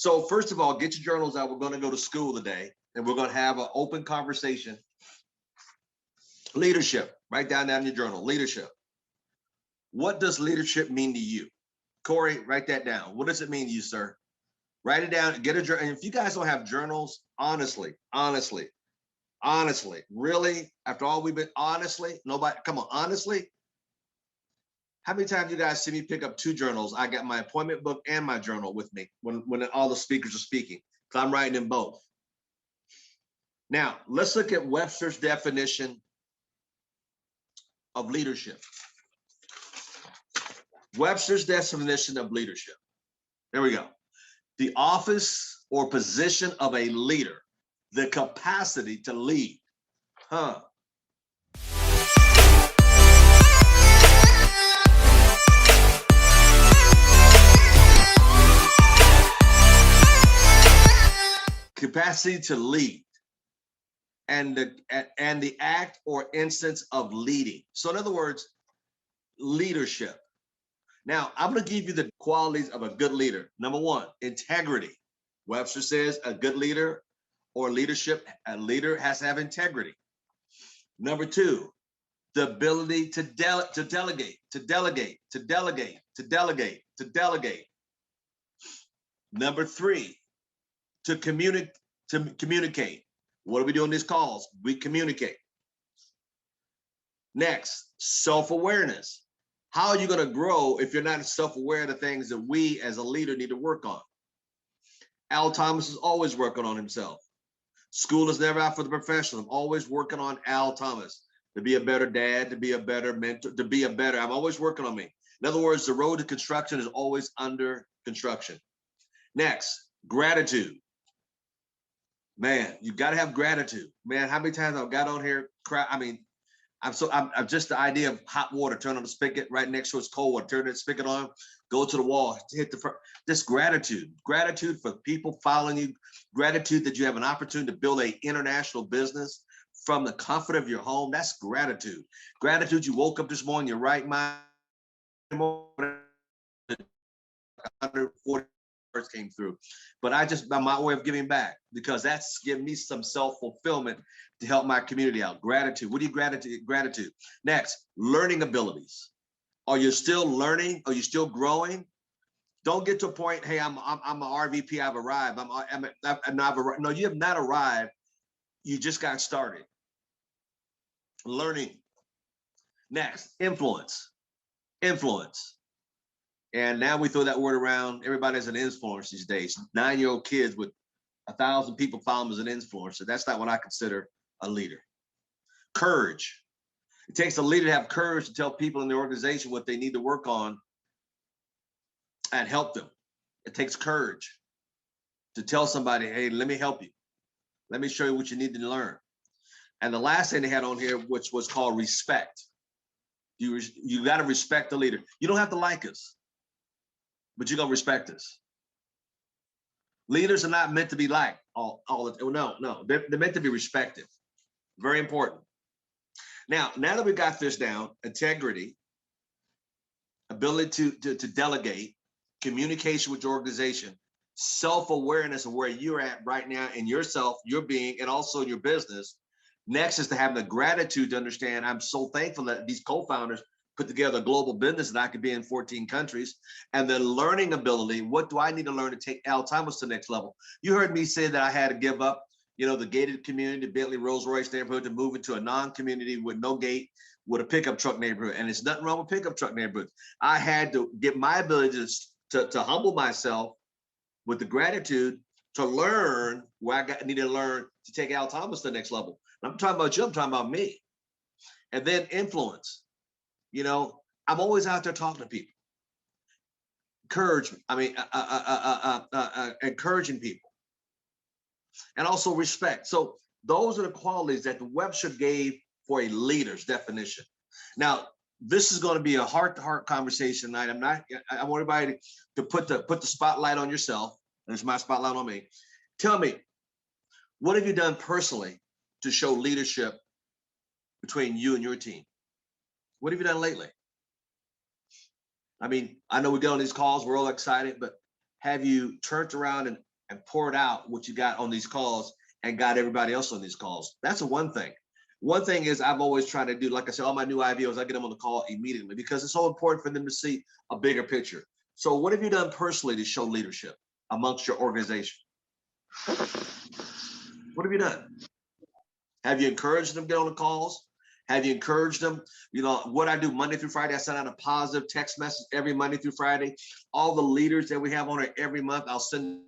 So first of all, get your journals out. We're going to go to school today, and we're going to have an open conversation. Leadership. Write down in your journal. Leadership. What does leadership mean to you? Corey, write that down. What does it mean to you, sir? Write it down. Get a journal. And if you guys don't have journals, honestly, really, after all we've been, honestly, nobody, come on, honestly. How many times you guys see me pick up 2 journals? I got my appointment book and my journal with me when all the speakers are speaking, because I'm writing in both. Now, let's look at Webster's definition of leadership. Webster's definition of leadership. There we go. The office or position of a leader, the capacity to lead. Capacity to lead, and the act or instance of leading. So in other words, leadership. Now, I'm going to give you the qualities of a good leader. Number 1, integrity. Webster says a good leader or leadership, a leader has to have integrity. Number 2, the ability to delegate. Number 3, to communicate. What do we do in these calls? We communicate. Next, self-awareness. How are you going to grow if you're not self-aware of the things that we as a leader need to work on? Al Thomas is always working on himself. School is never out for the professional. I'm always working on Al Thomas to be a better dad, to be a better mentor, to be a better. I'm always working on me. In other words, the road to construction is always under construction. Next, gratitude. Man, you got to have gratitude. Man, how many times I've got on here, I'm just the idea of hot water, turn on the spigot right next to it's cold water, turn the spigot on, go to the wall, hit the front. This gratitude for people following you, gratitude that you have an opportunity to build an international business from the comfort of your home. That's gratitude. Gratitude, you woke up this morning, your right mind, 140 words came through. But by my way of giving back, because that's giving me some self-fulfillment to help my community out. Gratitude. What do you gratitude? Next, learning abilities. Are you still learning? Are you still growing? Don't get to a point, hey, I'm an RVP, I've arrived. No, you have not arrived. You just got started. Learning. Next, influence. And now we throw that word around. Everybody's an influencer these days. 9-year-old kids with 1,000 people follow them as an influencer. That's not what I consider a leader. Courage. It takes a leader to have courage to tell people in the organization what they need to work on and help them. It takes courage to tell somebody, hey, let me help you. Let me show you what you need to learn. And the last thing they had on here, which was called respect. You got to respect the leader. You don't have to like us, but you're going to respect us. Leaders are not meant to be liked all the time. No, they're meant to be respected. Very important. Now that we got this down, integrity, ability to delegate, communication with your organization, self-awareness of where you're at right now in yourself, your being, and also in your business. Next is to have the gratitude to understand, I'm so thankful that these co-founders put together a global business that I could be in 14 countries. And then learning ability, what do I need to learn to take Al Thomas to the next level? You heard me say that I had to give up, the gated community, Bentley Rolls Royce neighborhood, to move into a non-community with no gate, with a pickup truck neighborhood. And it's nothing wrong with pickup truck neighborhoods. I had to get my ability to humble myself with the gratitude to learn where I needed to learn to take Al Thomas to the next level. I'm talking about you, I'm talking about me. And then influence. I'm always out there talking to people. Encouraging people. And also respect. So those are the qualities that Webster gave for a leader's definition. Now, this is going to be a heart-to-heart conversation tonight. I want everybody to put the spotlight on yourself. And it's my spotlight on me. Tell me, what have you done personally to show leadership between you and your team? What have you done lately? I know we get on these calls, we're all excited, but have you turned around and and poured out what you got on these calls and got everybody else on these calls. That's one thing. One thing is I've always tried to do, like I said, all my new IVOs, I get them on the call immediately because it's so important for them to see a bigger picture. So what have you done personally to show leadership amongst your organization? What have you done? Have you encouraged them to get on the calls? Have you encouraged them? You know, what I do Monday through Friday, I send out a positive text message every Monday through Friday. All the leaders that we have on it every month, I'll send.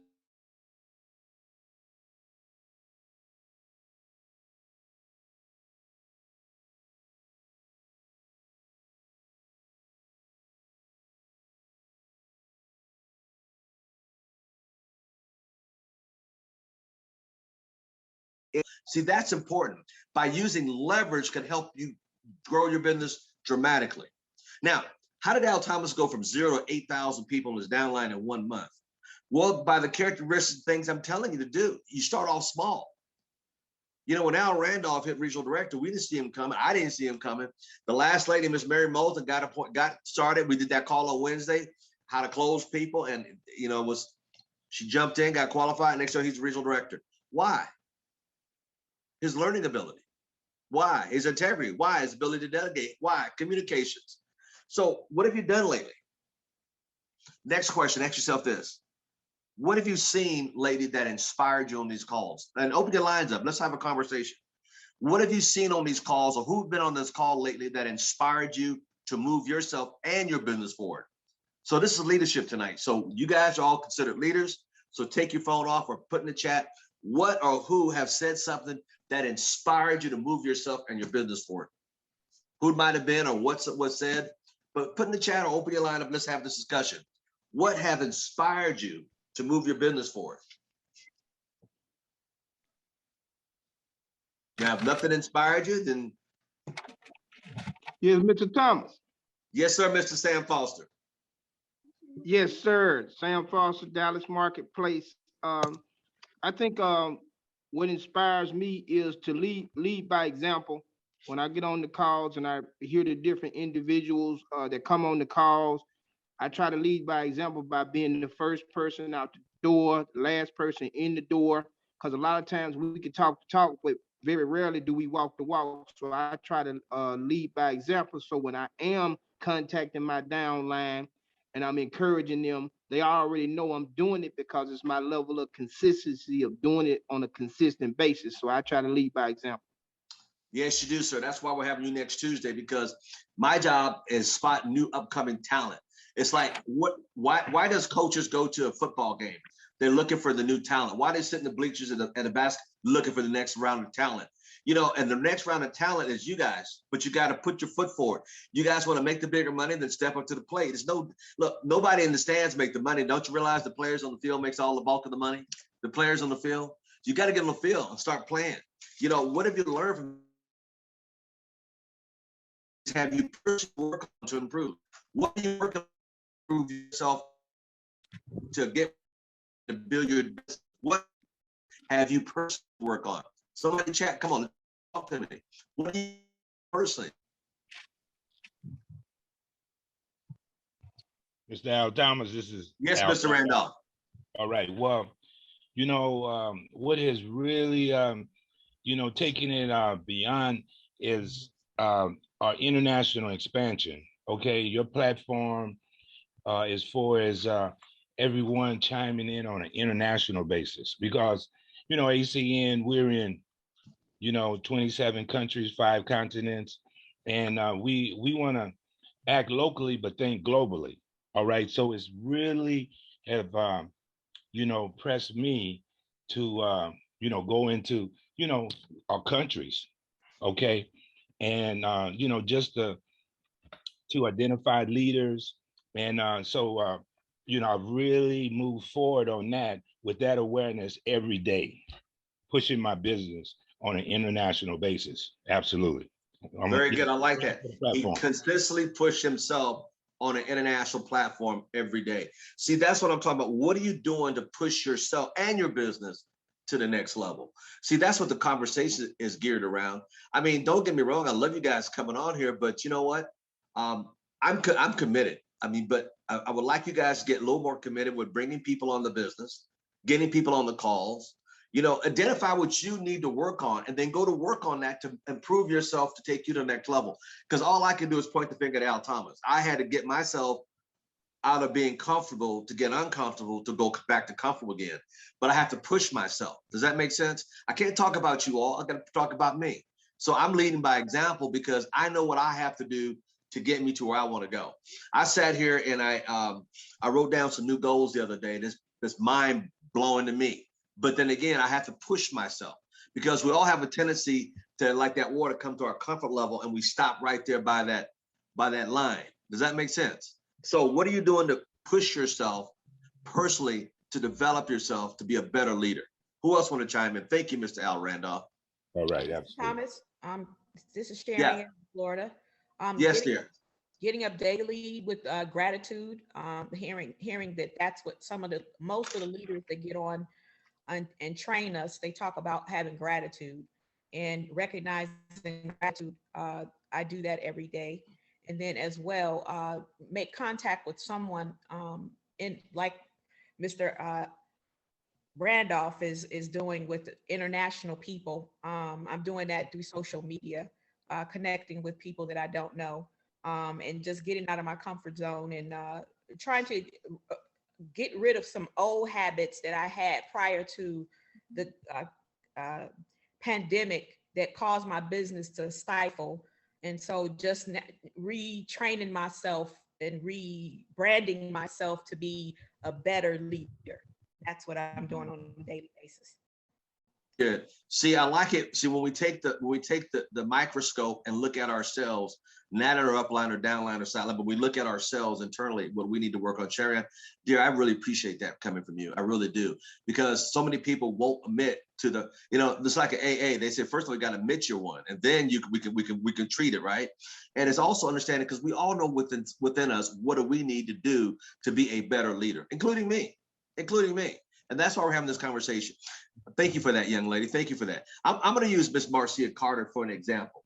See, that's important. By using leverage can help you grow your business dramatically. Now, how did Al Thomas go from 0 to 8,000 people in his downline in 1 month? Well, by the characteristics things I'm telling you to do. You start off small. You know, when Al Randolph hit regional director, we didn't see him coming. I didn't see him coming. The last lady, Miss Mary Moulton, got started. We did that call on Wednesday, how to close people, and you know, she jumped in, got qualified. Next year, he's regional director. Why? His learning ability. Why? His integrity. Why? His ability to delegate. Why? Communications. So what have you done lately? Next question, ask yourself this. What have you seen lately that inspired you on these calls? And open your lines up. Let's have a conversation. What have you seen on these calls, or who've been on this call lately that inspired you to move yourself and your business forward? So this is leadership tonight. So you guys are all considered leaders. So take your phone off or put in the chat what or who have said something that inspired you to move yourself and your business forward. Who it might have been or what was said, but put in the chat or open your line up. Let's have this discussion. What have inspired you to move your business forward? Now, if nothing inspired you, then. Yes, Mr. Thomas. Yes, sir, Mr. Sam Foster. Yes, sir. Sam Foster, Dallas Marketplace. I think what inspires me is to lead by example. When I get on the calls and I hear the different individuals that come on the calls, I try to lead by example by being the first person out the door, the last person in the door, because a lot of times we can talk the talk, but very rarely do we walk the walk. So I try to lead by example. So when I am contacting my downline and I'm encouraging them, they already know I'm doing it because it's my level of consistency of doing it on a consistent basis. So I try to lead by example. Yes, you do, sir. That's why we're having you next Tuesday, because my job is spot new upcoming talent. It's like, why does coaches go to a football game? They're looking for the new talent. Why they sit in the bleachers at the basket looking for the next round of talent? You know, and the next round of talent is you guys, but you got to put your foot forward. You guys want to make the bigger money, then step up to the plate. Look, nobody in the stands make the money. Don't you realize the players on the field makes all the bulk of the money? The players on the field. You got to get on the field and start playing. You know, what have you learned from? Have you personally worked on to improve? What do you work on to improve yourself to get to build your business? What have you personally work on? Somebody chat, come on, talk to me. What do you personally? Mr. Al Thomas, this is yes, Al Mr. Randolph. All right. Well, you know, what is really, you know, taking it beyond is our international expansion. Okay, your platform as far as everyone chiming in on an international basis, because you know ACN, we're in, you know, 27 countries, 5 continents, and we want to act locally but think globally. All right, so it's really have you know, pressed me to you know, go into, you know, our countries. Okay, and you know, just to identify leaders. And so, you know, I've really moved forward on that with that awareness every day, pushing my business on an international basis. Absolutely. Very good. I like that. He consistently pushed himself on an international platform every day. See, that's what I'm talking about. What are you doing to push yourself and your business to the next level? See, that's what the conversation is geared around. I mean, don't get me wrong. I love you guys coming on here, but you know what? I'm committed. I mean, but I would like you guys to get a little more committed with bringing people on the business. getting people on the calls, identify what you need to work on and then go to work on that to improve yourself to take you to the next level. Because all I can do is point the finger at Al Thomas. I had to get myself out of being comfortable to get uncomfortable to go back to comfortable again. But I have to push myself. Does that make sense? I can't talk about you all. I got to talk about me. So I'm leading by example because I know what I have to do to get me to where I want to go. I sat here and I wrote down some new goals the other day. This mind blowing to me. But then again, I have to push myself because we all have a tendency to, like that water, come to our comfort level and we stop right there by that line. Does that make sense? So what are you doing to push yourself personally to develop yourself to be a better leader? Who else want to chime in? Thank you, Mr. Al Randolph. All right, absolutely. Thomas, this is Sharon Yeah. in Florida. Yes, dear. Getting up daily with gratitude, hearing that that's what most of the leaders that get on and train us, they talk about having gratitude and recognizing gratitude. I do that every day. And then as well, make contact with someone in like Mr. Randolph is doing with international people. I'm doing that through social media, connecting with people that I don't know, and just getting out of my comfort zone and trying to get rid of some old habits that I had prior to the pandemic that caused my business to stifle. And so just retraining myself and rebranding myself to be a better leader. That's what I'm doing on a daily basis. Good. See, I like it. See, when we take the microscope and look at ourselves, not at our upline or downline or sideline, but we look at ourselves internally, what we need to work on. Sharon, dear, I really appreciate that coming from you. I really do, because so many people won't admit to the, it's like an AA. They say, first of all, you got to admit you're one, and then we can treat it, right? And it's also understanding, because we all know within us, what do we need to do to be a better leader, including me. And that's why we're having this conversation. Thank you for that, young lady. Thank you for that. I'm going to use Miss Marcia Carter for an example.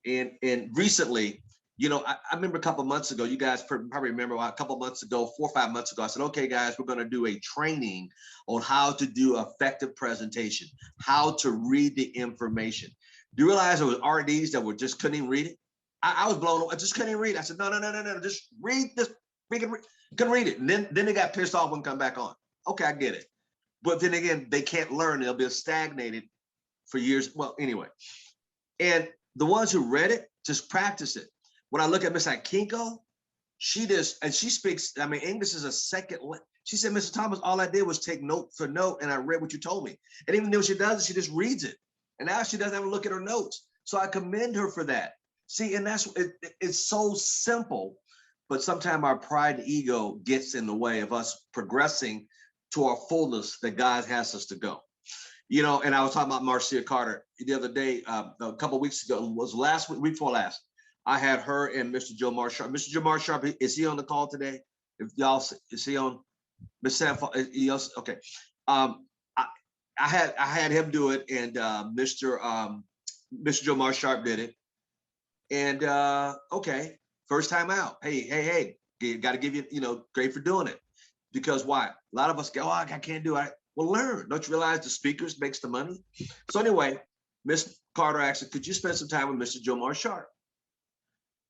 And recently, I remember a couple of months ago, you guys probably remember a couple of months ago, 4 or 5 months ago, I said, okay, guys, we're going to do a training on how to do effective presentation, how to read the information. Do you realize there was RDs that just couldn't even read it? I was blown away. I just couldn't even read it. I said, no, just read this. Couldn't read it. And then they got pissed off when come back on. Okay, I get it. But then again, they can't learn. They'll be stagnated for years. Well, anyway. And the ones who read it, just practice it. When I look at Miss Akinko, she speaks, English is a second. She said, Mr. Thomas, all I did was take note for note, and I read what you told me. And even though she does it, she just reads it. And now she doesn't have to look at her notes. So I commend her for that. See, and it's so simple, but sometimes our pride and ego gets in the way of us progressing to our fullness that God has us to go. And I was talking about Marcia Carter the other day, a couple of weeks ago, was week before last. I had her and Mr. Jomar Sharp. Mr. Jomar Sharp, is he on the call today? If y'all, is he on? Ms. Sanford, okay. I had him do it, and Mr. Jomar Sharp did it. And okay, first time out. Hey, got to give you, great for doing it. Because why? A lot of us go, oh, I can't do it. Well, learn. Don't you realize the speakers makes the money? So anyway, Miss Carter asked, could you spend some time with Mr. Jomar Sharp?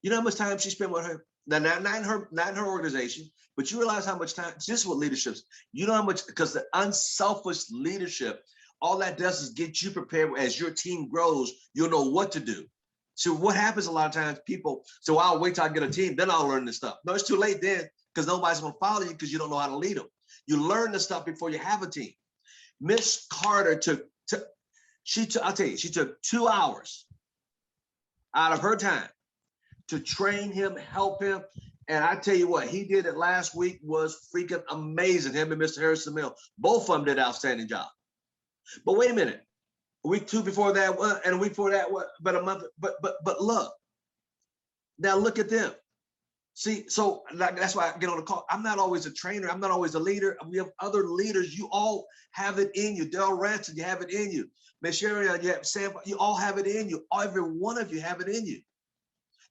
You know how much time she spent with her? Now, not in her organization, but you realize how much time, just with leaderships, you know how much, because the unselfish leadership, all that does is get you prepared. As your team grows, you'll know what to do. So what happens a lot of times, people say, well, I'll wait till I get a team, then I'll learn this stuff. No, it's too late then, because nobody's going to follow you because you don't know how to lead them. You learn the stuff before you have a team. Miss Carter took 2 hours out of her time to train him, help him. And I tell you what, he did it last week was freaking amazing. Him and Mr. Harrison Mill, both of them did an outstanding job. But wait a minute, a week 2 before that, and a week before that, but a month, but look, now look at them. See, so that's why I get on the call. I'm not always a trainer. I'm not always a leader. We have other leaders. You all have it in you. Del Ranson, you have it in you. Miss Sherry, you have Sam, you all have it in you. Every one of you have it in you.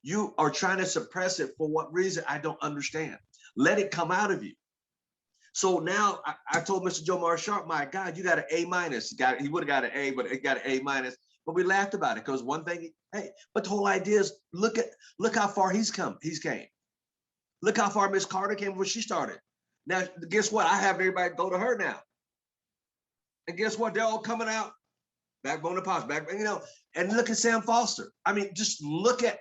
You are trying to suppress it for what reason? I don't understand. Let it come out of you. So now I told Mr. Joe Sharp, my God, you got an A minus. He would have got an A, but it got an A minus. But we laughed about it because one thing, hey, but the whole idea is look how far he's come. He's came. Look how far Miss Carter came when she started. Now, guess what? I have everybody go to her now. And guess what? They're all coming out. Backbone of Pops, and look at Sam Foster. I mean, just look at,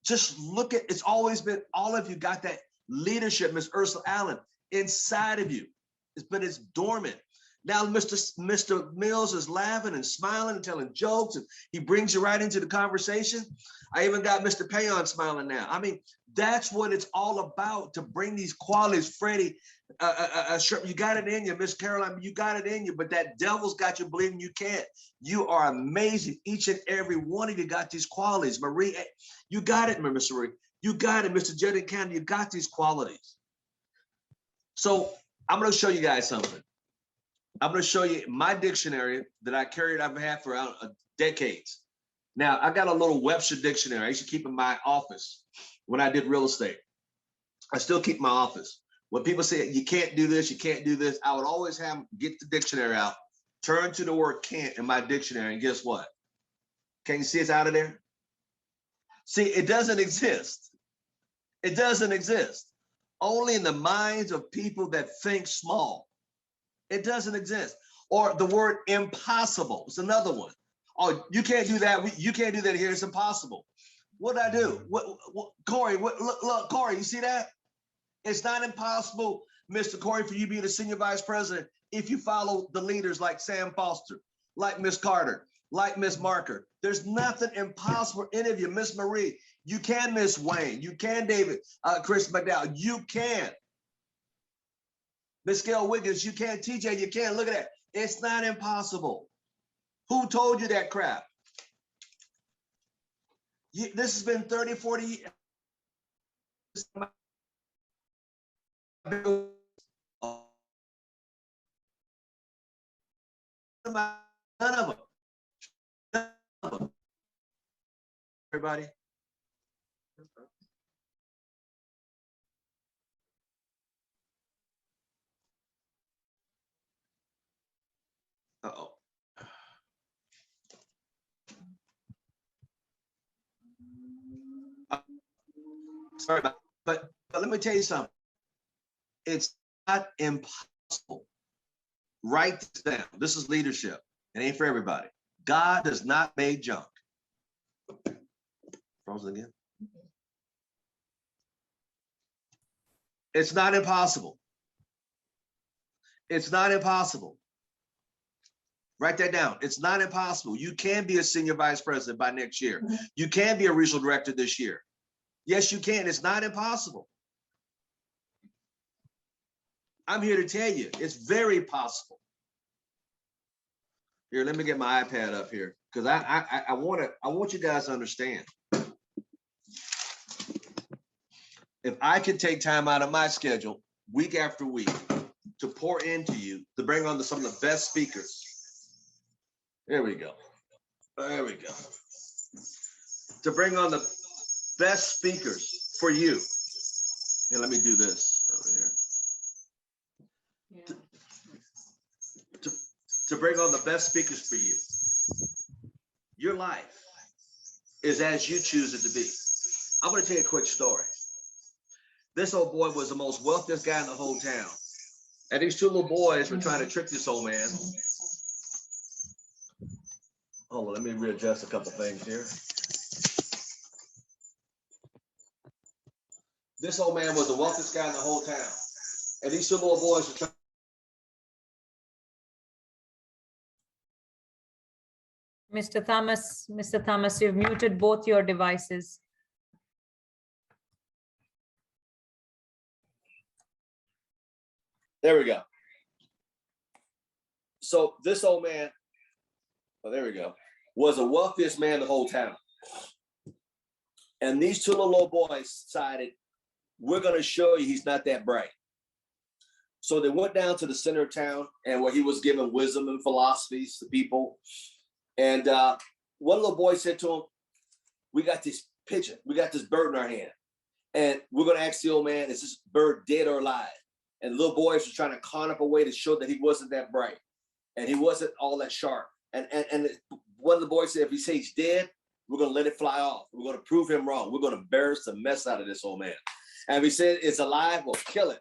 it's always been, all of you got that leadership, Miss Ursula Allen, inside of you. It's dormant. Now, Mr. Mills is laughing and smiling and telling jokes, and he brings you right into the conversation. I even got Mr. Payon smiling now. I mean, that's what it's all about, to bring these qualities. Freddie, you got it in you. Miss Caroline, you got it in you, but that devil's got you believing you can't. You are amazing. Each and every one of you got these qualities. Marie, you got it, Miss Marie. You got it, Mr. Jody Cannon. You got these qualities. So I'm going to show you guys something. I'm going to show you my dictionary that I've had for decades. Now, I got a little Webster dictionary I used to keep in my office when I did real estate. I still keep my office. When people say, you can't do this, you can't do this, I would always get the dictionary out, turn to the word can't in my dictionary, and guess what? Can you see it's out of there? See, it doesn't exist. It doesn't exist. Only in the minds of people that think small. It doesn't exist. Or the word impossible. It's another one. Oh, you can't do that. You can't do that here. It's impossible. What did I do? Corey, look, Corey, you see that? It's not impossible, Mr. Corey, for you being a senior vice president if you follow the leaders like Sam Foster, like Miss Carter, like Miss Marker. There's nothing impossible for any of you. Miss Marie, you can, Miss Wayne. You can, David, Chris McDowell. You can. Miss Gail Wiggins, you can. TJ, you can. Look at that. It's not impossible. Who told you that crap? This has been 30, 40 years. None of them. Everybody. Uh-oh. Sorry about that. But let me tell you something. It's not impossible. Write this down. This is leadership. It ain't for everybody. God does not make junk. Frozen again. It's not impossible. It's not impossible. Write that down. It's not impossible. You can be a senior vice president by next year. You can be a regional director this year. Yes, you can. It's not impossible. I'm here to tell you, it's very possible. Here, let me get my iPad up here because I want you guys to understand. If I could take time out of my schedule week after week to pour into you, to bring on some of the best speakers. There we go. There we go. To bring on the best speakers for you. Here, let me do this over here. To bring on the best speakers for you. Your life is as you choose it to be. I'm going to tell you a quick story. This old boy was the most wealthiest guy in the whole town. And these two little boys were trying to trick this old man. Hold on, let me readjust a couple things here. This old man was the wealthiest guy in the whole town. And these two little boys were trying. Mr. Thomas, you've muted both your devices. There we go. So this old man, oh, there we go, was the wealthiest man in the whole town. And these two little boys decided, we're going to show you he's not that bright. So they went down to the center of town and where he was giving wisdom and philosophies to people. And one little boy said to him, we got this pigeon, we got this bird in our hand. And we're going to ask the old man, is this bird dead or alive? And little boys were trying to con up a way to show that he wasn't that bright and he wasn't all that sharp. And one of the boys said, if he says he's dead, we're going to let it fly off. We're going to prove him wrong. We're going to embarrass the mess out of this old man. And if he said it's alive, we'll kill it.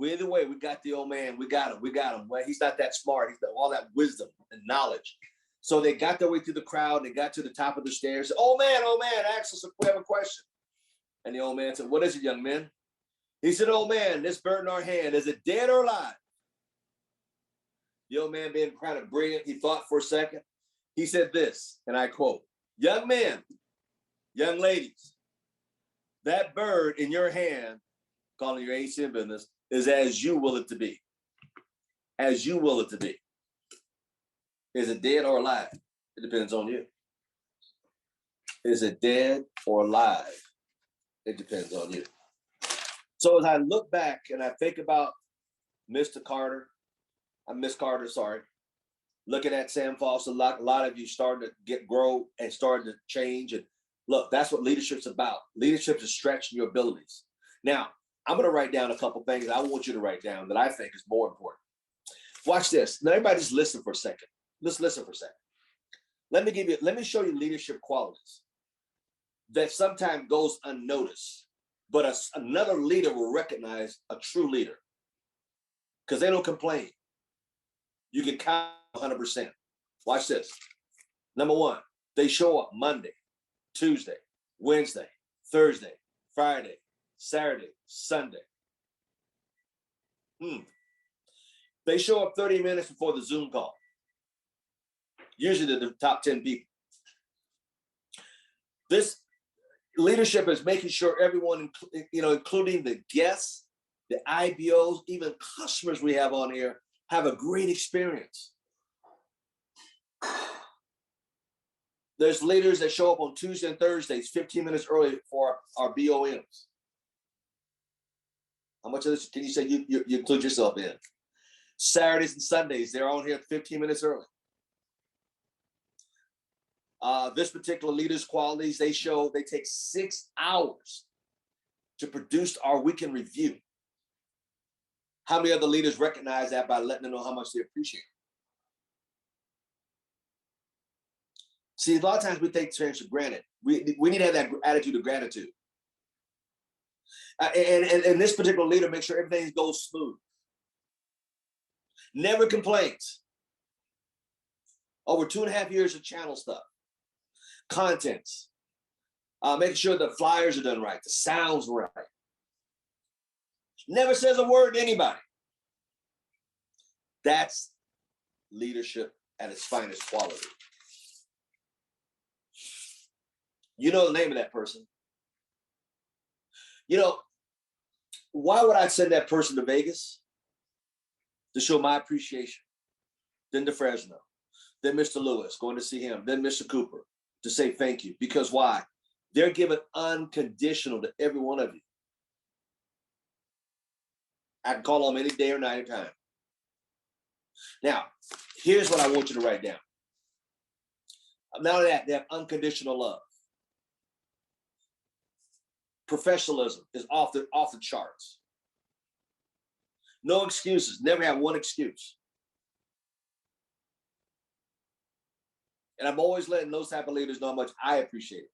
Either way, we got the old man. We got him. Well, he's not that smart. He's got all that wisdom and knowledge. So they got their way through the crowd. They got to the top of the stairs. Oh man, ask us if we have a question. And the old man said, what is it, young man? He said, oh man, this bird in our hand, is it dead or alive? The old man, being kind of brilliant, he thought for a second. He said this, and I quote, young men, young ladies, that bird in your hand, calling your ACM business, is as you will it to be. As you will it to be. Is it dead or alive? It depends on you. Is it dead or alive? It depends on you. So as I look back and I think about Miss Carter, sorry, looking at Sam Foster, a lot of you starting to grow and starting to change. And look, that's what leadership's about. Leadership is stretching your abilities. Now, I'm going to write down a couple things I want you to write down that I think is more important. Watch this. Now, everybody just listen for a second. Let's listen for a second. Let me show you leadership qualities that sometimes goes unnoticed, but another leader will recognize a true leader because they don't complain. You can count 100%. Watch this. Number one, they show up Monday, Tuesday, Wednesday, Thursday, Friday, Saturday, Sunday. They show up 30 minutes before the Zoom call. Usually the top 10 people. This leadership is making sure everyone, including the guests, the IBOs, even customers we have on here, have a great experience. There's leaders that show up on Tuesday and Thursdays 15 minutes early for our BOMs. How much of this can you say you include yourself in? Saturdays and Sundays, they're on here 15 minutes early. This particular leader's qualities, they take 6 hours to produce our weekend review. How many other leaders recognize that by letting them know how much they appreciate it? See, a lot of times we take things for granted. We need to have that attitude of gratitude. And this particular leader makes sure everything goes smooth. Never complains. Over 2.5 years of channel stuff. Contents. Making sure the flyers are done right. The sounds right. Never says a word to anybody. That's leadership at its finest quality. You know the name of that person. Why would I send that person to Vegas? To show my appreciation. Then to Fresno. Then Mr. Lewis, going to see him. Then Mr. Cooper, to say thank you. Because why? They're given unconditional to every one of you. I can call them any day or night or time. Now, here's what I want you to write down. Not only that, they have unconditional love. Professionalism is off the charts. No excuses. Never have one excuse. And I'm always letting those type of leaders know how much I appreciate it.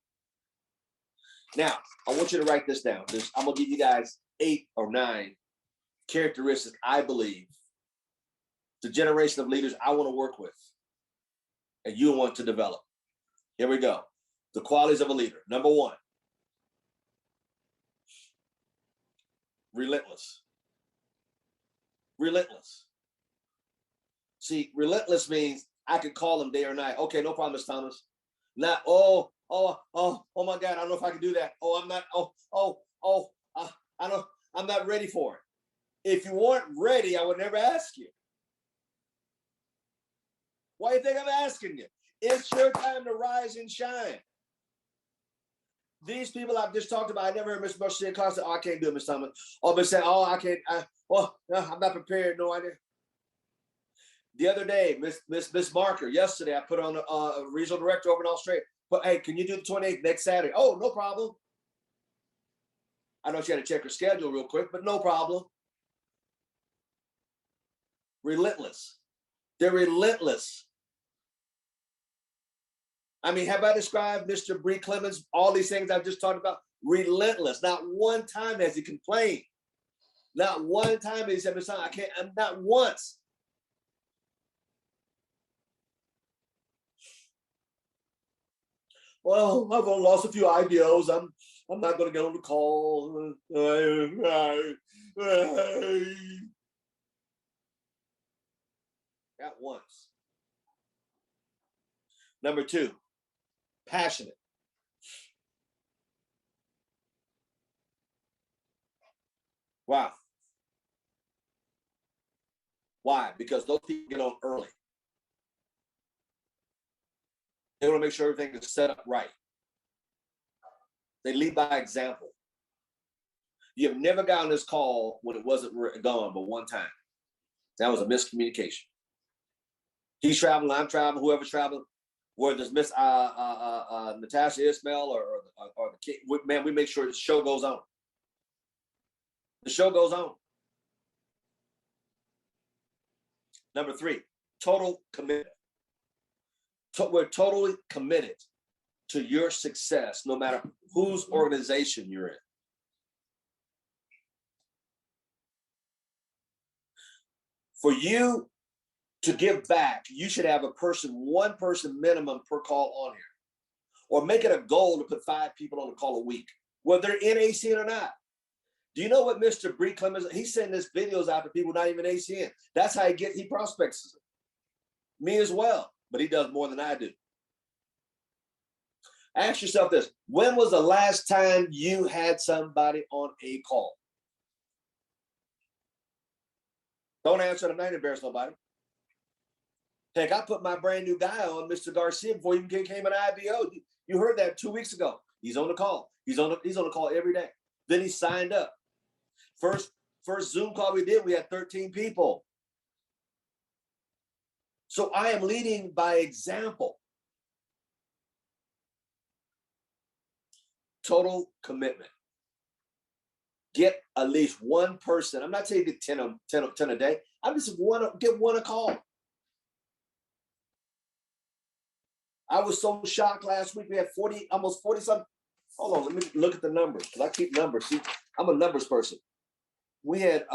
Now, I want you to write this down. I'm going to give you guys 8 or 9 characteristics I believe the generation of leaders I want to work with and you want to develop. Here we go. The qualities of a leader. Number 1, relentless. Relentless. See, relentless means I could call them day or night. Okay, no problem, Ms. Thomas. Not, oh my God, I don't know if I can do that. I'm not ready for it. If you weren't ready, I would never ask you. Why do you think I'm asking you? It's your time to rise and shine. These people I've just talked about, I never heard Ms. Bush say, oh, I can't do it, Ms. Thomas. Or Ms. saying, oh, I can't, I'm not prepared, no idea. The other day, Miss Marker, yesterday, I put on a regional director over in Australia. But hey, can you do the 28th next Saturday? Oh, no problem. I know she had to check her schedule real quick, but no problem. Relentless. They're relentless. I mean, have I described Mr. Bree Clemens, all these things I've just talked about? Relentless. Not one time has he complained. Not one time has he said, I can't, not once. Well, I've lost a few IPOs. I'm not going to get on the call. Not once. Number two, passionate. Wow. Why? Because those people get on early. They want to make sure everything is set up right. They lead by example. You have never gotten this call when it wasn't gone but one time. That was a miscommunication. He's traveling, I'm traveling, whoever's traveling, whether it's Miss Natasha Ismail or the kid, man, we make sure the show goes on. The show goes on. Number three, total commitment. We're totally committed to your success, no matter whose organization you're in. For you to give back, you should have one person minimum per call on here. Or make it a goal to put 5 people on the call a week, whether they're in ACN or not. Do you know what Mr. Bree Clemens, he's sending his videos out to people not even ACN. That's how he prospects them. Me as well, but he does more than I do. Ask yourself this, when was the last time you had somebody on a call? Don't answer it, I'm not embarrassed nobody. Heck, I put my brand new guy on, Mr. Garcia, before he became an IBO. You heard that 2 weeks ago. He's on the call. He's on the call every day. Then he signed up. First Zoom call we did, we had 13 people. So I am leading by example. Total commitment. Get at least one person. I'm not saying get 10 a day. I'm just get one a call. I was so shocked last week. We had almost 40 something. Hold on, let me look at the numbers because I keep numbers. See, I'm a numbers person. We had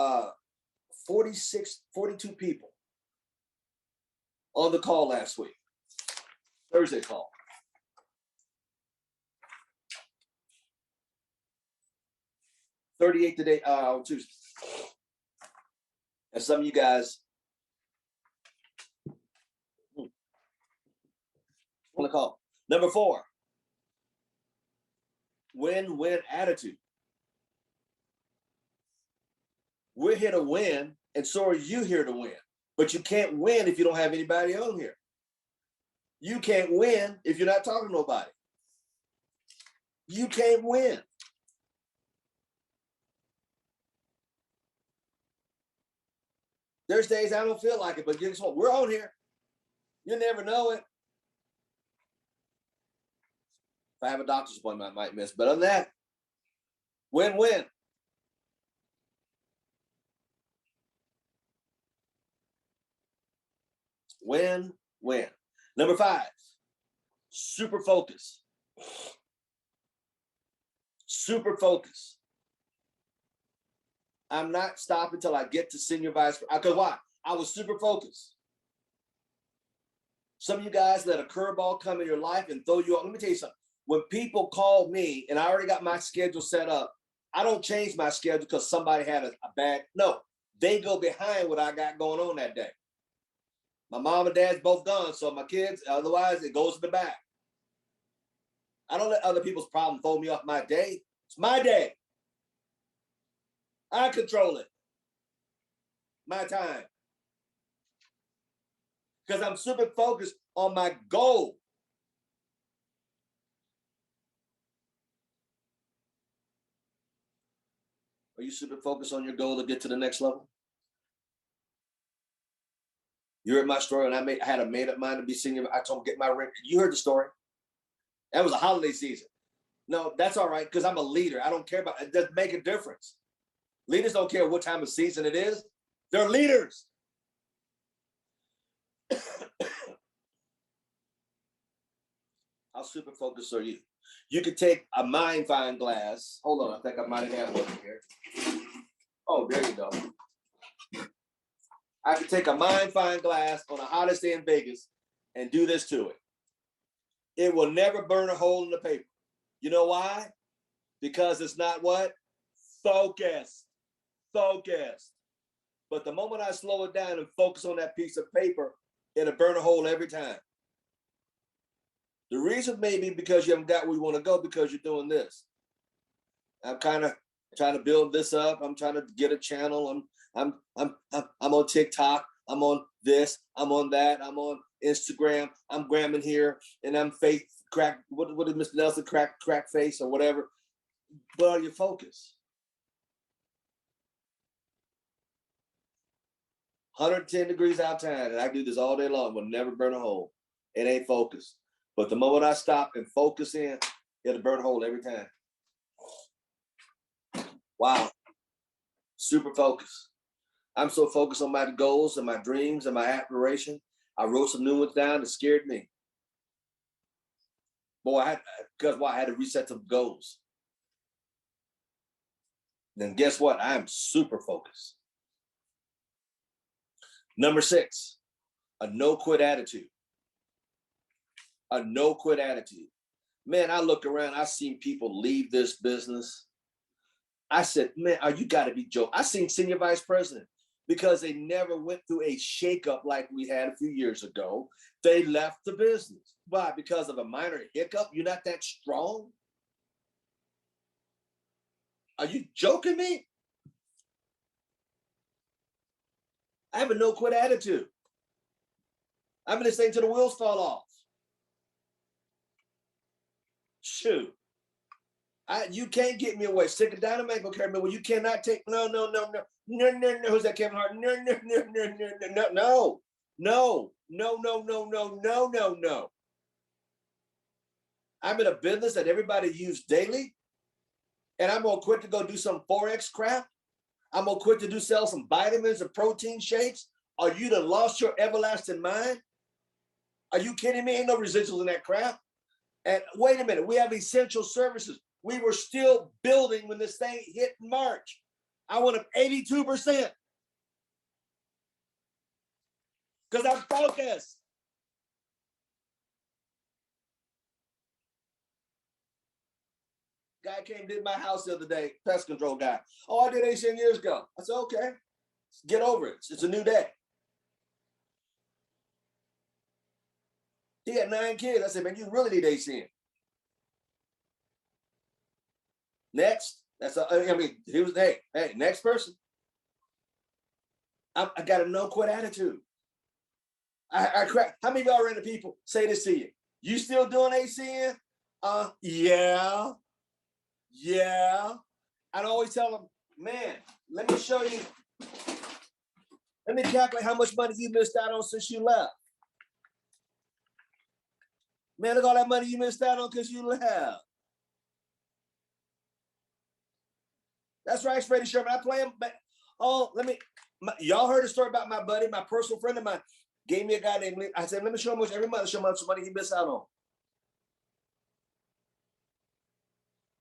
42 people on the call last week. Thursday call. $38 today on Tuesday. And some of you guys on the call. Number 4, win-win attitude. We're here to win, and so are you here to win. But you can't win if you don't have anybody on here. You can't win if you're not talking to nobody. You can't win. There's days I don't feel like it, but guess what? We're on here. You never know it. If I have a doctor's appointment, I might miss. But other than that, win-win. Win-win. Number 5, super focus. Super focus. I'm not stopping until I get to senior vice president. Because why? I was super focused. Some of you guys let a curveball come in your life and throw you off. Let me tell you something. When people call me and I already got my schedule set up, I don't change my schedule because somebody had a bad. No, they go behind what I got going on that day. My mom and dad's both gone, so my kids, otherwise it goes to the back. I don't let other people's problems throw me off my day. It's my day. I control it. My time. Because I'm super focused on my goal. Are you super focused on your goal to get to the next level? You heard my story, and I had a made-up mind to be senior. I told him, get my ring. You heard the story. That was a holiday season. No, that's all right, because I'm a leader. I don't care about it. It doesn't make a difference. Leaders don't care what time of season it is. They're leaders. How super focused are you? You could take a magnifying glass. Hold on, I think I might have one here. Oh, there you go. I could take a magnifying glass on the hottest day in Vegas and do this to it. It will never burn a hole in the paper. You know why? Because it's not what? Focused. Focused. But the moment I slow it down and focus on that piece of paper, it'll burn a hole every time. The reason may be because you haven't got where you want to go because you're doing this. I'm kind of trying to build this up. I'm trying to get a channel. I'm on TikTok. I'm on this. I'm on that. I'm on Instagram. I'm gramming here, and I'm fake crack. What did Mr. Nelson crack face or whatever? But are you focused? 110 degrees outside, and I do this all day long. Will never burn a hole. It ain't focused. But the moment I stop and focus in, it'll burn a hole every time. Wow. Super focused. I'm so focused on my goals and my dreams and my aspiration. I wrote some new ones down that scared me. Boy, I had to reset some goals. Then guess what? I am super focused. Number 6, a no quit attitude. A no quit attitude. Man, I look around, I seen people leave this business. I said, man, you got to be joking. I seen senior vice president because they never went through a shakeup like we had a few years ago. They left the business. Why? Because of a minor hiccup? You're not that strong? Are you joking me? I have a no quit attitude. I'm in this thing till the wheels fall off. Shoot. You can't get me away. Stick a dynamite will carry me. Well, you cannot take. No. Who's that, Kevin Hart? No. I'm in a business that everybody uses daily, and I'm gonna quit to go do some Forex crap. I'm gonna quit to sell some vitamins and protein shakes. Are you done lost your everlasting mind? Are you kidding me? Ain't no residuals in that crap. And wait a minute, we have essential services. We were still building when this thing hit in March. I went up 82% because I'm focused. Guy came to my house the other day, pest control guy. Oh, I did ACN years ago. I said, okay, get over it. It's a new day. He had 9 kids. I said, man, you really need ACN. Next, he was, hey, next person. I got a no quit attitude. I crack. How many of y'all random people say this to you? You still doing ACN? Yeah. I'd always tell them, man, let me show you. Let me calculate how much money you missed out on since you left. Man, look at all that money you missed out on because you left. That's right, Freddie Sherman. I play him. Y'all heard a story about my buddy, my personal friend of mine, gave me a guy named Lee. I said, let me show him every month, show him how much money he missed out on.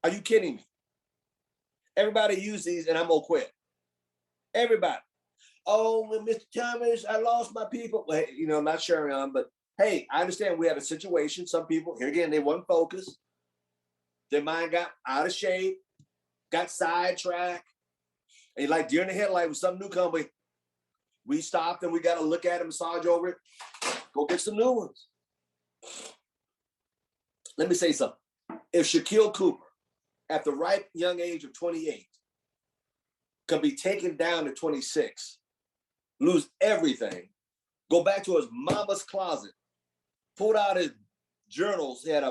Are you kidding me? Everybody use these and I'm gonna quit. Everybody. Oh, well, Mr. Thomas, I lost my people. Well, I'm not sharing on, but hey, I understand we have a situation. Some people, here again, they weren't focused. Their mind got out of shape, got sidetracked. And like deer in the headlight with some new company, we stopped and we got to look at it, massage over it, go get some new ones. Let me say something. If Shaquille Cooper, at the ripe young age of 28, could be taken down to 26, lose everything, go back to his mama's closet, pulled out his journals, he had a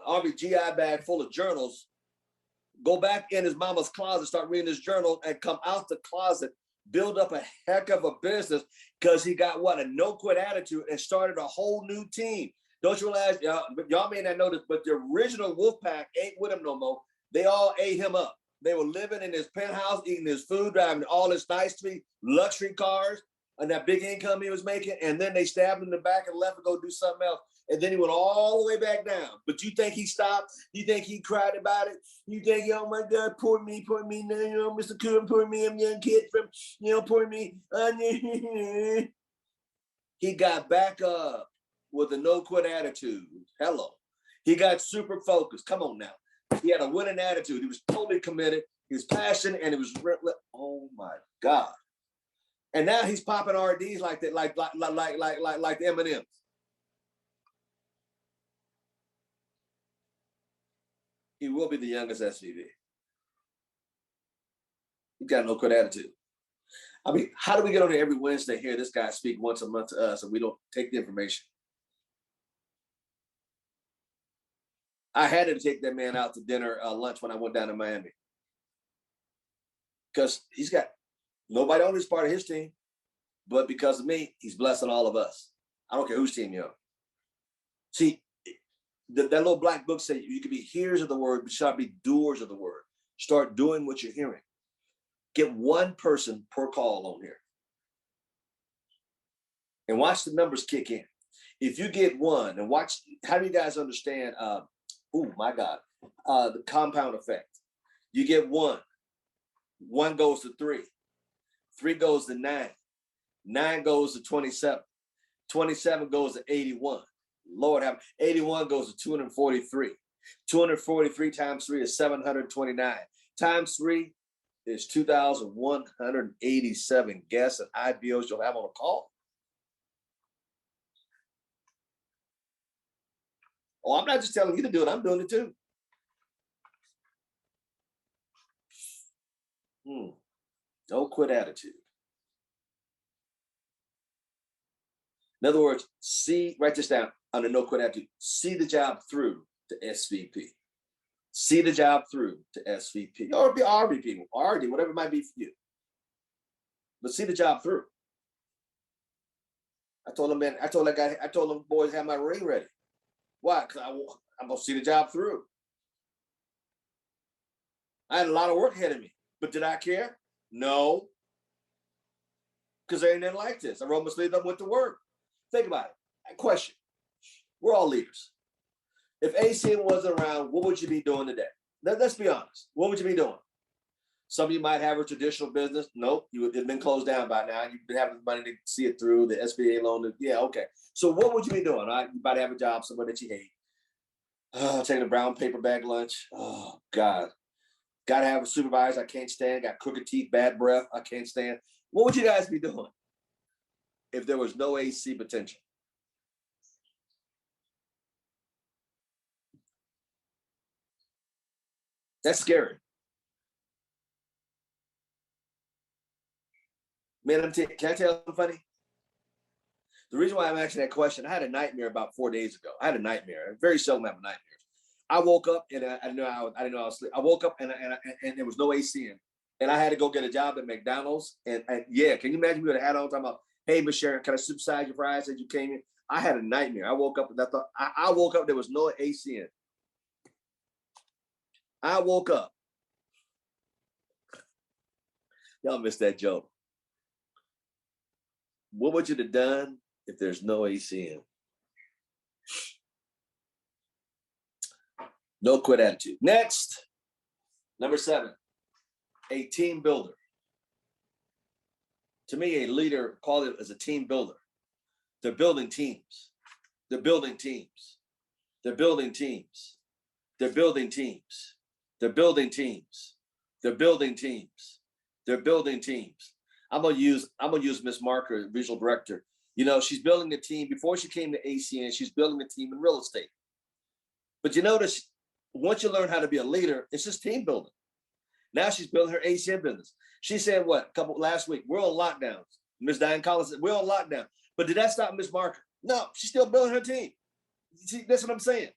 Army GI bag full of journals, go back in his mama's closet, start reading his journal, and come out the closet, build up a heck of a business because he got a no quit attitude and started a whole new team. Don't you realize, y'all may not know this, but the original Wolfpack ain't with him no more. They all ate him up. They were living in his penthouse, eating his food, driving all his nice luxury cars. and that big income he was making, and then they stabbed him in the back and left to go do something else. And then he went all the way back down. But you think he stopped? You think he cried about it? You think, oh my God, poor me, you know, Mr. Coon, poor me, I'm a young kid from, you know, poor me. He got back up with a no-quit attitude. Hello. He got super focused. Come on now. He had a winning attitude. He was totally committed. He was passionate, and it was, oh my God. And now he's popping RDs like that, like the M&Ms. He will be the youngest SVP. He got no quit attitude. I mean, how do we get on here every Wednesday, hear this guy speak once a month to us, and we don't take the information? I had to take that man out to dinner, lunch when I went down to Miami. Because he's got nobody on this part of his team, but because of me, he's blessing all of us. I don't care whose team you're on. See, that little black book says you can be hearers of the word, but you should be doers of the word. Start doing what you're hearing. Get one person per call on here. And watch the numbers kick in. If you get one, and watch, how do you guys understand, oh my God, the compound effect? You get one goes to 3, 3 goes to 9, 9 goes to 27, 27 goes to 81. Lord have 81 goes to 243. 243 times 3 is 729. Times 3 is 2,187 guests and IBOs you'll have on a call. Oh, I'm not just telling you to do it. I'm doing it too. No quit attitude. In other words, write this down under no quit attitude. See the job through to SVP. See the job through to SVP or be RVP, RD, whatever it might be for you. But see the job through. I told them boys have my ring ready. Why? Because I'm going to see the job through. I had a lot of work ahead of me, but did I care? No. Because there ain't nothing like this. I rolled my sleeves up, went to work. Think about it. Question. We're all leaders. If ACM wasn't around, what would you be doing today? Let's be honest. What would you be doing? Some of you might have a traditional business. Nope, you would have been closed down by now. You've been having the money to see it through, the SBA loan. Yeah, okay. So what would you be doing? Right? You might have a job somewhere that you hate. Taking a brown paper bag lunch. Oh, God. Got to have a supervisor I can't stand. Got crooked teeth, bad breath I can't stand. What would you guys be doing if there was no AC potential? That's scary. Man, can I tell you something funny? The reason why I'm asking that question, I had a nightmare about 4 days ago. I had a nightmare. I very seldom have nightmares. I woke up and I didn't know I was asleep. I woke up and there was no AC in, and I had to go get a job at McDonald's. And yeah, can you imagine me with a hat on talking about, hey, Miss Sharon, can I supersize your fries as you came in? I had a nightmare. I woke up and I woke up, there was no AC in. I woke up. Y'all missed that joke. What would you have done if there's no AC in? No quit attitude. Next, number 7, a team builder. To me, a leader, call it as a team builder. They're building teams. They're building teams. They're building teams. They're building teams. They're building teams. They're building teams. They're building teams. I'm gonna use Miss Marker, visual director. You know, she's building a team. Before she came to ACN, she's building a team in real estate. But you notice, once you learn how to be a leader, it's just team building. Now she's building her ACN business. She said last week, we're on lockdowns. Miss Diane Collins said, we're on lockdown. But did that stop Miss Marker? No, she's still building her team. See, that's what I'm saying.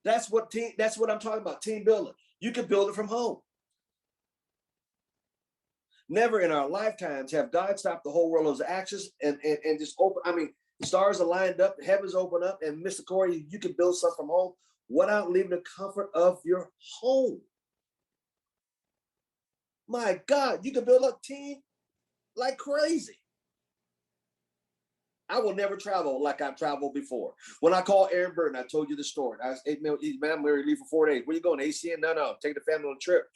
That's what I'm talking about, team building. You can build it from home. Never in our lifetimes have God stopped the whole world of his actions and just open. I mean, the stars are lined up, the heavens open up, and Mr. Corey, you can build something from home without leaving the comfort of your home. My God, you can build a team like crazy. I will never travel like I've traveled before. When I called Aaron Burton, I told you the story. I was, hey, man, I'm going to leave for 4 days. Where you going, ACN? No, take the family on a trip.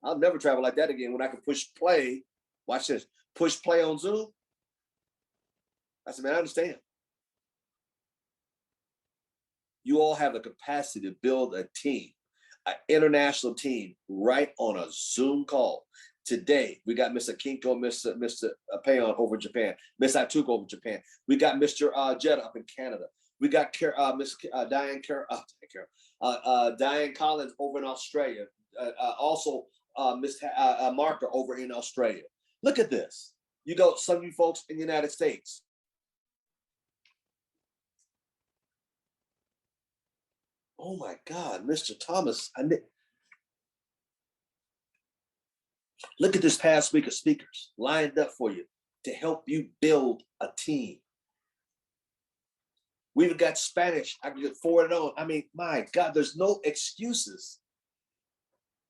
I'll never travel like that again when I can push play. Watch this. Push play on Zoom. I said, man, I understand. You all have the capacity to build a team, an international team, right on a Zoom call. Today, we got Mr. Kinko, Mr. Payon over in Japan, Miss Atuko over in Japan. We got Mr. Jetta up in Canada. We got Miss Diane Collins over in Australia. Also, Miss Martha over in Australia. Look at this. You got some of you folks in the United States. Oh my God, Mr. Thomas. Look at this past week of speakers lined up for you to help you build a team. We've got Spanish. I can get forwarded on. I mean, my God, there's no excuses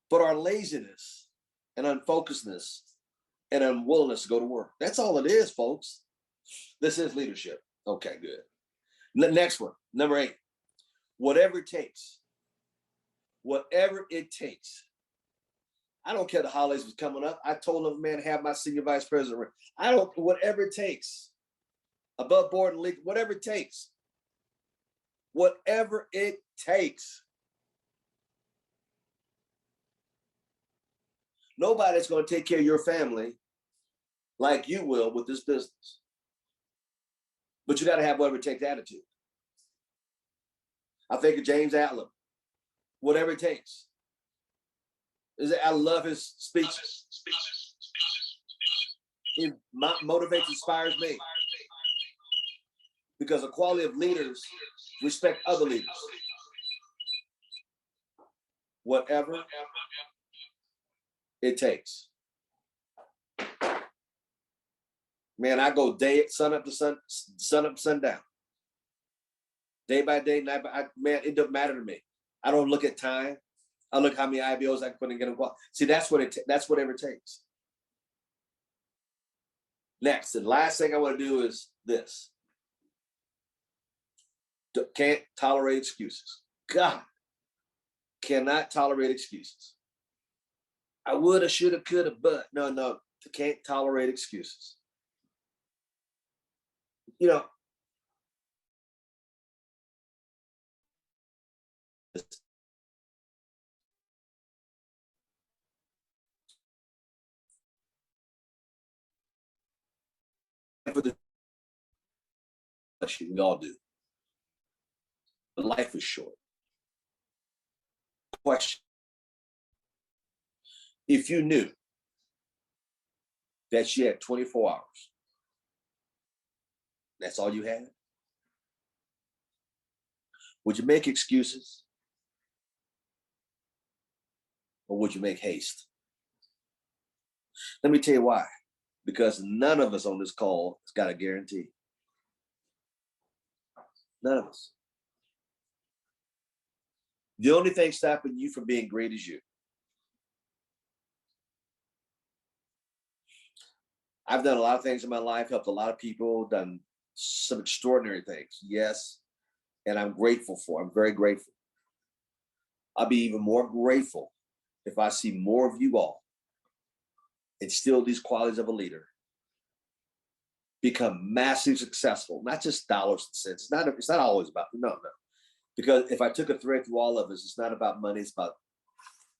but our laziness and unfocusedness and unwillingness to go to work. That's all it is, folks. This is leadership. Okay, good. Next one, number 8. Whatever it takes. Whatever it takes. I don't care the holidays was coming up. I told them, man, have my senior vice president. I don't, whatever it takes. Above board and league, whatever it takes. Whatever it takes. Nobody's going to take care of your family like you will with this business. But you got to have whatever it takes attitude. I think of James Allen. Whatever it takes. I love his speeches. It motivates, inspires me. Because the quality of leaders respect other leaders. Whatever it takes. Man, I go sun up to sundown. Day by day, night by man, it doesn't matter to me. I don't look at time. I look how many IBOs I can put in, get them. See, that's whatever it takes. Next, the last thing I want to do is this. Can't tolerate excuses. God, cannot tolerate excuses. I woulda, shoulda, coulda, but no, can't tolerate excuses. You know, for the we all do. But life is short. Question. If you knew that you had 24 hours, that's all you had, would you make excuses? Or would you make haste? Let me tell you why. Because none of us on this call has got a guarantee. None of us. The only thing stopping you from being great is you. I've done a lot of things in my life, helped a lot of people, done some extraordinary things. Yes. And I'm grateful for, I'm very grateful. I'll be even more grateful if I see more of you all instill these qualities of a leader, become massively successful, not just dollars and cents. It's not always about, no. Because if I took a thread through all of us, it's not about money. It's about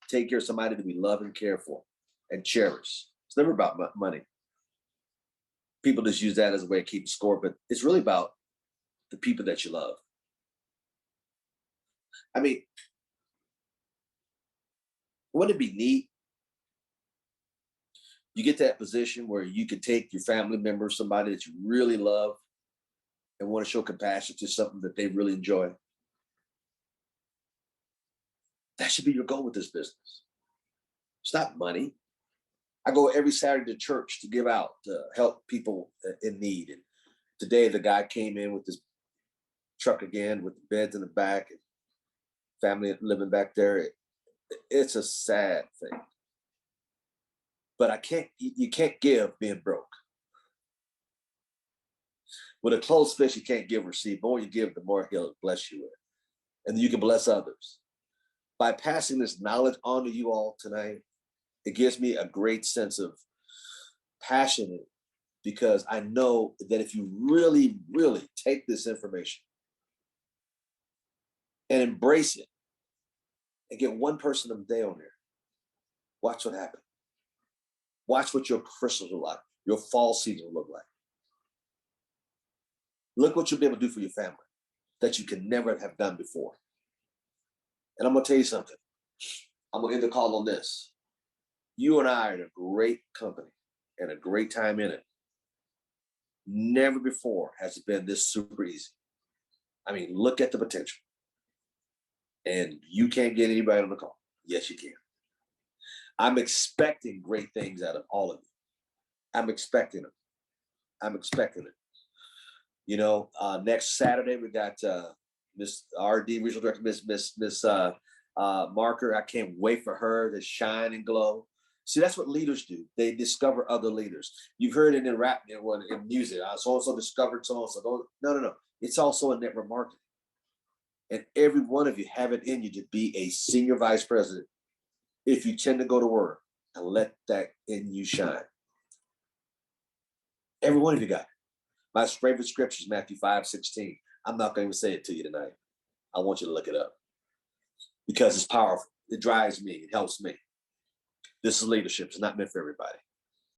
taking care of somebody that we love and care for and cherish. It's never about money. People just use that as a way to keep score, but it's really about the people that you love. I mean, wouldn't it be neat? You get that position where you could take your family member, somebody that you really love, and want to show compassion to something that they really enjoy. That should be your goal with this business. It's not money. I go every Saturday to church to give out, to help people in need. And today the guy came in with this truck again with the beds in the back and family living back there. It's a sad thing. But you can't give being broke. With a closed fist, you can't give or receive. The more you give, the more he'll bless you with. And you can bless others. By passing this knowledge on to you all tonight, it gives me a great sense of passion, because I know that if you really, really take this information and embrace it and get one person a day on there, watch what happens. Watch what your crystals will look like, your fall season will look like. Look what you'll be able to do for your family that you can never have done before. And I'm going to tell you something. I'm going to end the call on this. You and I are in a great company and a great time in it. Never before has it been this super easy. I mean, look at the potential. And you can't get anybody on the call. Yes, you can. I'm expecting great things out of all of you. I'm expecting them. I'm expecting it. You know, next Saturday, we got Miss RD, Regional Director, Miss Marker. I can't wait for her to shine and glow. See, that's what leaders do. They discover other leaders. You've heard it in rap, in music. So-and-so discovered so-and-so. No. It's also in network marketing. And every one of you have it in you to be a senior vice president if you tend to go to work and let that in you shine. Every one of you got it. My favorite scripture is Matthew 5:16. I'm not going to say it to you tonight. I want you to look it up because it's powerful. It drives me. It helps me. This is leadership. It's not meant for everybody.